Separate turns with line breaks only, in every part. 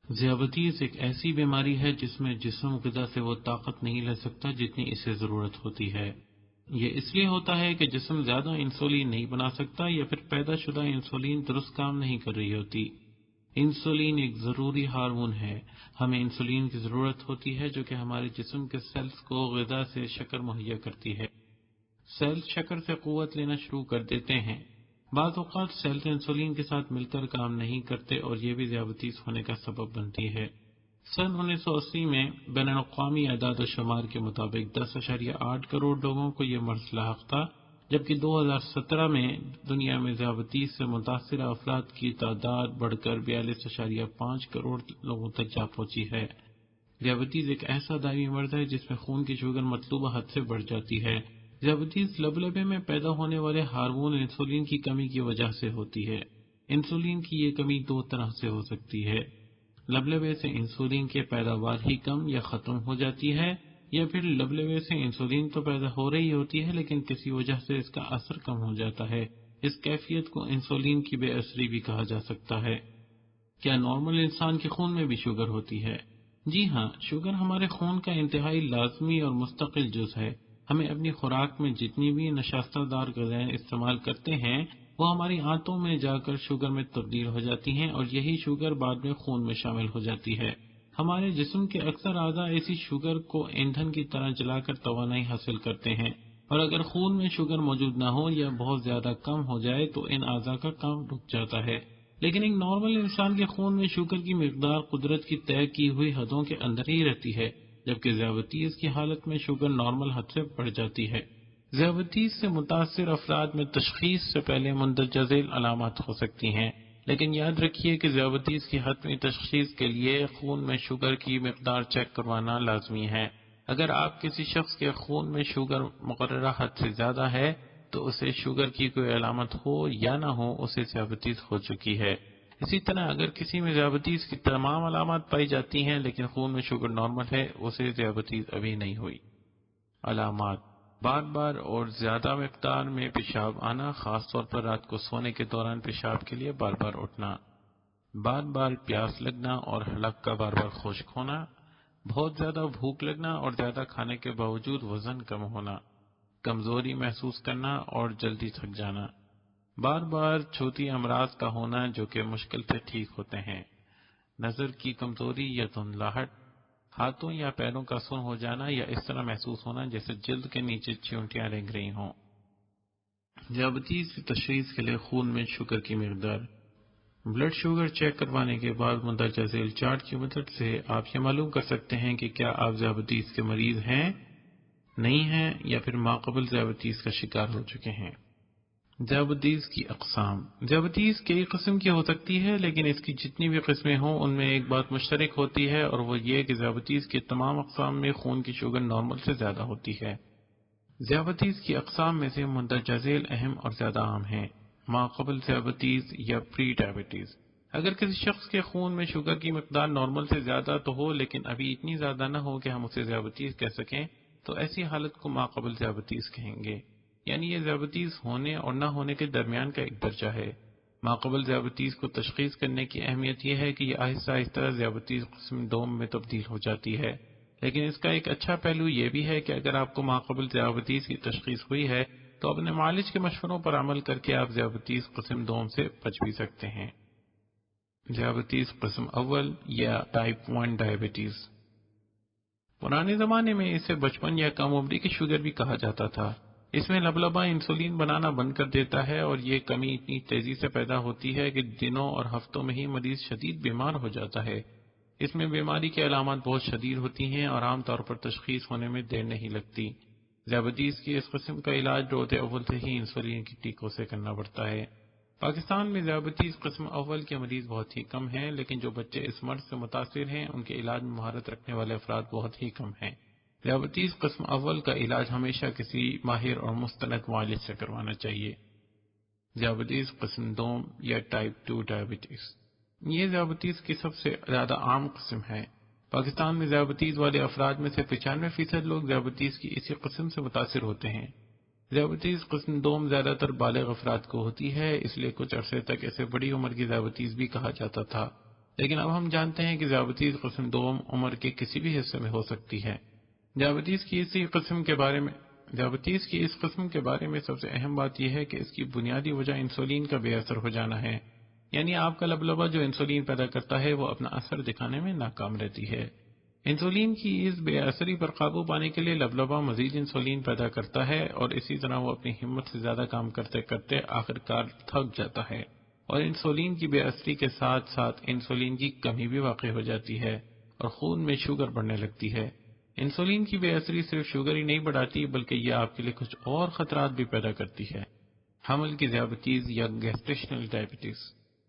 ذیابطیس ایک ایسی بیماری ہے جس میں جسم غذا سے وہ طاقت نہیں لے سکتا جتنی اسے ضرورت ہوتی ہے۔ یہ اس لیے ہوتا ہے کہ جسم زیادہ انسولین نہیں بنا سکتا یا پھر پیدا شدہ انسولین درست کام نہیں کر رہی ہوتی۔ انسولین ایک ضروری ہارمون ہے۔ ہمیں انسولین کی ضرورت ہوتی ہے جو کہ ہمارے جسم کے سیلز کو غذا سے شکر مہیا کرتی ہے۔ سیلز شکر سے قوت لینا شروع کر دیتے ہیں۔ بعض اوقات سیلز انسولین کے ساتھ مل کر کام نہیں کرتے اور یہ بھی ذیابطیس ہونے کا سبب بنتی ہے۔ سن 1980 میں بین الاقوامی اعداد و شمار کے مطابق 10.8 کروڑ لوگوں کو یہ مرض لاحق تھا، جبکہ 2017 میں دنیا میں ذیابطیس سے متاثرہ افراد کی تعداد بڑھ کر 42.5 کروڑ لوگوں تک جا پہنچی ہے۔ ذیابطیس ایک ایسا دائمی مرض ہے جس میں خون کی شوگر مطلوبہ حد سے بڑھ جاتی ہے۔ ذیابطیس لبلبے میں پیدا ہونے والے ہارمون انسولین کی کمی کی وجہ سے ہوتی ہے۔ انسولین کی یہ کمی دو طرح سے ہو سکتی ہے۔ لبلبے سے انسولین کی پیداوار ہی کم یا ختم ہو جاتی ہے، یا پھر لبلبے سے انسولین تو پیدا ہو رہی ہوتی ہے لیکن کسی وجہ سے اس کا اثر کم ہو جاتا ہے۔ اس کیفیت کو انسولین کی بے اثری بھی کہا جا سکتا ہے۔ کیا نارمل انسان کے خون میں بھی شوگر ہوتی ہے؟ جی ہاں، شوگر ہمارے خون کا انتہائی لازمی اور مستقل جز ہے۔ ہمیں اپنی خوراک میں جتنی بھی نشاستہ دار غذائیں استعمال کرتے ہیں وہ ہماری آنتوں میں جا کر شوگر میں تبدیل ہو جاتی ہیں اور یہی شوگر بعد میں خون میں شامل ہو جاتی ہے۔ ہمارے جسم کے اکثر اعضاء ایسی شوگر کو ایندھن کی طرح جلا کر توانائی حاصل کرتے ہیں، اور اگر خون میں شوگر موجود نہ ہو یا بہت زیادہ کم ہو جائے تو ان اعضاء کا کام رک جاتا ہے۔ لیکن ایک نارمل انسان کے خون میں شوگر کی مقدار قدرت کی طے کی ہوئی حدوں کے اندر ہی رہتی ہے، جبکہ ذیابطیس کی حالت میں شوگر نارمل حد سے بڑھ جاتی ہے۔ ذیابطیس سے متاثر افراد میں تشخیص سے پہلے مندرجہ ذیل علامات ہو سکتی ہیں، لیکن یاد رکھیے کہ ذیابطیس کی حتمی تشخیص کے لیے خون میں شوگر کی مقدار چیک کروانا لازمی ہے۔ اگر آپ کسی شخص کے خون میں شوگر مقررہ حد سے زیادہ ہے تو اسے شوگر کی کوئی علامت ہو یا نہ ہو اسے ذیابطیس ہو چکی ہے۔ اسی طرح اگر کسی میں ذیابطیس کی تمام علامات پائی جاتی ہیں لیکن خون میں شوگر نارمل ہے، اسے ذیابطیس ابھی نہیں ہوئی۔ علامات: بار بار اور زیادہ مقدار میں پیشاب آنا، خاص طور پر رات کو سونے کے دوران پیشاب کے لیے بار بار اٹھنا، بار بار پیاس لگنا اور حلق کا بار بار خشک ہونا، بہت زیادہ بھوک لگنا اور زیادہ کھانے کے باوجود وزن کم ہونا، کمزوری محسوس کرنا اور جلدی تھک جانا، بار بار چھوٹی امراض کا ہونا جو کہ مشکل سے ٹھیک ہوتے ہیں، نظر کی کمزوری یا دھندلاہٹ، ہاتھوں یا پیروں کا سن ہو جانا یا اس طرح محسوس ہونا جیسے جلد کے نیچے چیونٹیاں رنگ رہی ہوں۔ ذیابطیس کی تشخیص کے لیے خون میں شوگر کی مقدار: بلڈ شوگر چیک کروانے کے بعد مندرجہ ذیل چارٹ کی مدد سے آپ یہ معلوم کر سکتے ہیں کہ کیا آپ ذیابطیس کے مریض ہیں، نہیں ہیں، یا پھر ماقبل ذیابطیس کا شکار ہو چکے ہیں۔ ذیابطیس کی اقسام: ذیابطیس کئی قسم کی ہو سکتی ہے، لیکن اس کی جتنی بھی قسمیں ہوں ان میں ایک بات مشترک ہوتی ہے اور وہ یہ کہ ذیابطیس کی تمام اقسام میں خون کی شوگر نارمل سے زیادہ ہوتی ہے۔ ذیابطیس کی اقسام میں سے مندرجہ ذیل اہم اور زیادہ عام ہیں: ماقبل ذیابطیس یا پری ڈائبٹیز۔ اگر کسی شخص کے خون میں شوگر کی مقدار نارمل سے زیادہ تو ہو لیکن ابھی اتنی زیادہ نہ ہو کہ ہم اسے ذیابطیس کہہ سکیں تو ایسی حالت کو ماقبل ذیابطیس کہیں گے، یعنی یہ ذیابطیس ہونے اور نہ ہونے کے درمیان کا ایک درجہ ہے۔ ماقبل ذیابطیس کو تشخیص کرنے کی اہمیت یہ ہے کہ یہ آہستہ آہستہ ذیابطیس قسم 2 میں تبدیل ہو جاتی ہے، لیکن اس کا ایک اچھا پہلو یہ بھی ہے کہ اگر آپ کو ماقبل ذیابطیس کی تشخیص ہوئی ہے تو اپنے معالج کے مشوروں پر عمل کر کے آپ ذیابطیس قسم 2 سے بچ بھی سکتے ہیں۔ ذیابطیس قسم اول یا ٹائپ 1 ڈائبٹیز: پرانے زمانے میں اسے بچپن یا کم عمری کی شوگر بھی کہا جاتا تھا۔ اس میں لبلبہ انسولین بنانا بند کر دیتا ہے اور یہ کمی اتنی تیزی سے پیدا ہوتی ہے کہ دنوں اور ہفتوں میں ہی مریض شدید بیمار ہو جاتا ہے۔ اس میں بیماری کی علامات بہت شدید ہوتی ہیں اور عام طور پر تشخیص ہونے میں دیر نہیں لگتی۔ ذیابطیس کی اس قسم کا علاج روز اول سے ہی انسولین کی ٹیکوں سے کرنا پڑتا ہے۔ پاکستان میں ذیابطیس قسم اول کے مریض بہت ہی کم ہیں، لیکن جو بچے اس مرض سے متاثر ہیں ان کے علاج میں مہارت رکھنے والے افراد بہت ہی کم ہیں۔ ذیابطیس قسم اول کا علاج ہمیشہ کسی ماہر اور مستند معالج سے کروانا چاہیے۔ ذیابطیس قسم 2 یا ٹائپ 2 ڈائبٹیز: یہ ذیابطیس کی سب سے زیادہ عام قسم ہے۔ پاکستان میں ذیابطیس والے افراد میں سے 95% لوگ ذیابطیس کی اسی قسم سے متاثر ہوتے ہیں۔ ذیابطیس قسم 2 زیادہ تر بالغ افراد کو ہوتی ہے، اس لیے کچھ عرصے تک اسے بڑی عمر کی ذیابطیس بھی کہا جاتا تھا۔ لیکن اب ہم جانتے ہیں کہ ذیابطیس قسم دوم عمر کے کسی بھی حصے میں ہو سکتی ہے۔ ذیابطیس کی اس قسم کے بارے میں سب سے اہم بات یہ ہے کہ اس کی بنیادی وجہ انسولین کا بے اثر ہو جانا ہے، یعنی آپ کا لبلبہ جو انسولین پیدا کرتا ہے وہ اپنا اثر دکھانے میں ناکام رہتی ہے۔ انسولین کی اس بے اثری پر قابو پانے کے لیے لبلبہ مزید انسولین پیدا کرتا ہے اور اسی طرح وہ اپنی ہمت سے زیادہ کام کرتے کرتے آخرکار تھک جاتا ہے، اور انسولین کی بے اثری کے ساتھ ساتھ انسولین کی کمی بھی واقع ہو جاتی ہے اور خون میں شوگر بڑھنے لگتی ہے۔ انسولین کی بے اثری صرف شوگر ہی نہیں بڑھاتی بلکہ یہ آپ کے لیے کچھ اور خطرات بھی پیدا کرتی ہے۔ حمل کی ذیابطیس یا گیسٹیشنل ڈائبٹیز۔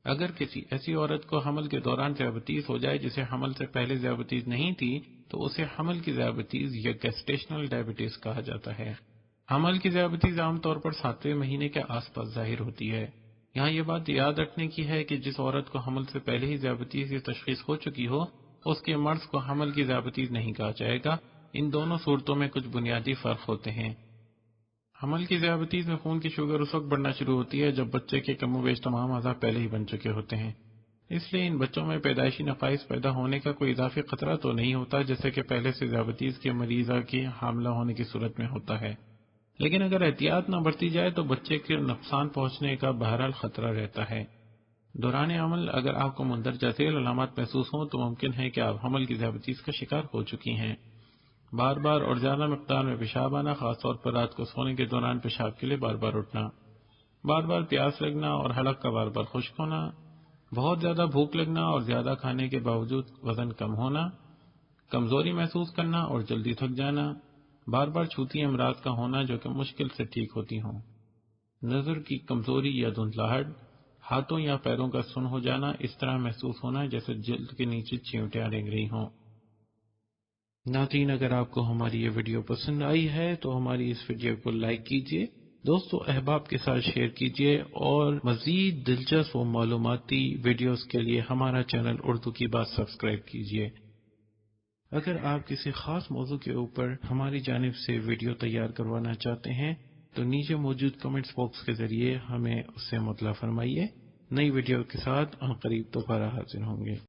اگر کسی ایسی عورت کو حمل کے دوران ذیابطیس ہو جائے جسے حمل سے پہلے ذیابطیس نہیں تھی تو اسے حمل کی ذیابطیس یا گیسٹیشنل ڈائبٹیز کہا جاتا ہے۔ حمل کی ذیابطیس عام طور پر 7ویں مہینے کے آس پاس ظاہر ہوتی ہے۔ یہاں یہ بات یاد رکھنے کی ہے کہ جس عورت کو حمل سے پہلے ہی ذیابطیس کی تشخیص ہو چکی ہو اس کے مرض کو حمل کی ذیابطیس نہیں کہا جائے گا۔ ان دونوں صورتوں میں کچھ بنیادی فرق ہوتے ہیں۔ حمل کی ذیابطیس میں خون کی شوگر اس وقت بڑھنا شروع ہوتی ہے جب بچے کے کم و بیش تمام اعضاء پہلے ہی بن چکے ہوتے ہیں، اس لیے ان بچوں میں پیدائشی نقائص پیدا ہونے کا کوئی اضافی خطرہ تو نہیں ہوتا جیسے کہ پہلے سے ذیابطیس کے مریضہ کی حاملہ ہونے کی صورت میں ہوتا ہے۔ لیکن اگر احتیاط نہ برتی جائے تو بچے کے نقصان پہنچنے کا بہرحال خطرہ رہتا ہے۔ دوران حمل اگر آپ کو مندرجہ ذیل علامات محسوس ہوں تو ممکن ہے کہ آپ حمل کی ذیابطیس کا شکار ہو چکی ہیں۔ بار بار اور زیادہ مقدار میں پیشاب آنا، خاص طور پر رات کو سونے کے دوران پیشاب کے لیے بار بار اٹھنا، بار بار پیاس لگنا اور حلق کا بار بار خشک ہونا، بہت زیادہ بھوک لگنا اور زیادہ کھانے کے باوجود وزن کم ہونا، کمزوری محسوس کرنا اور جلدی تھک جانا، بار بار چھوتی امراض کا ہونا جو کہ مشکل سے ٹھیک ہوتی ہوں، نظر کی کمزوری یا دھندلاہٹ، ہاتھوں یا پیروں کا سن ہو جانا، اس طرح محسوس ہونا جیسے جلد کے نیچے چیونٹیاں رینگ رہی ہوں۔ ناظرین، اگر آپ کو ہماری یہ ویڈیو پسند آئی ہے تو ہماری اس ویڈیو کو لائک کیجئے، دوستو احباب کے ساتھ شیئر کیجئے، اور مزید دلچسپ و معلوماتی ویڈیوز کے لیے ہمارا چینل اردو کی بات سبسکرائب کیجئے۔ اگر آپ کسی خاص موضوع کے اوپر ہماری جانب سے ویڈیو تیار کروانا چاہتے ہیں تو نیچے موجود کمنٹس باکس کے ذریعے ہمیں اس سے مطلع فرمائیے۔ نئی ویڈیو کے ساتھ عنقریب دوبارہ حاضر ہوں گے۔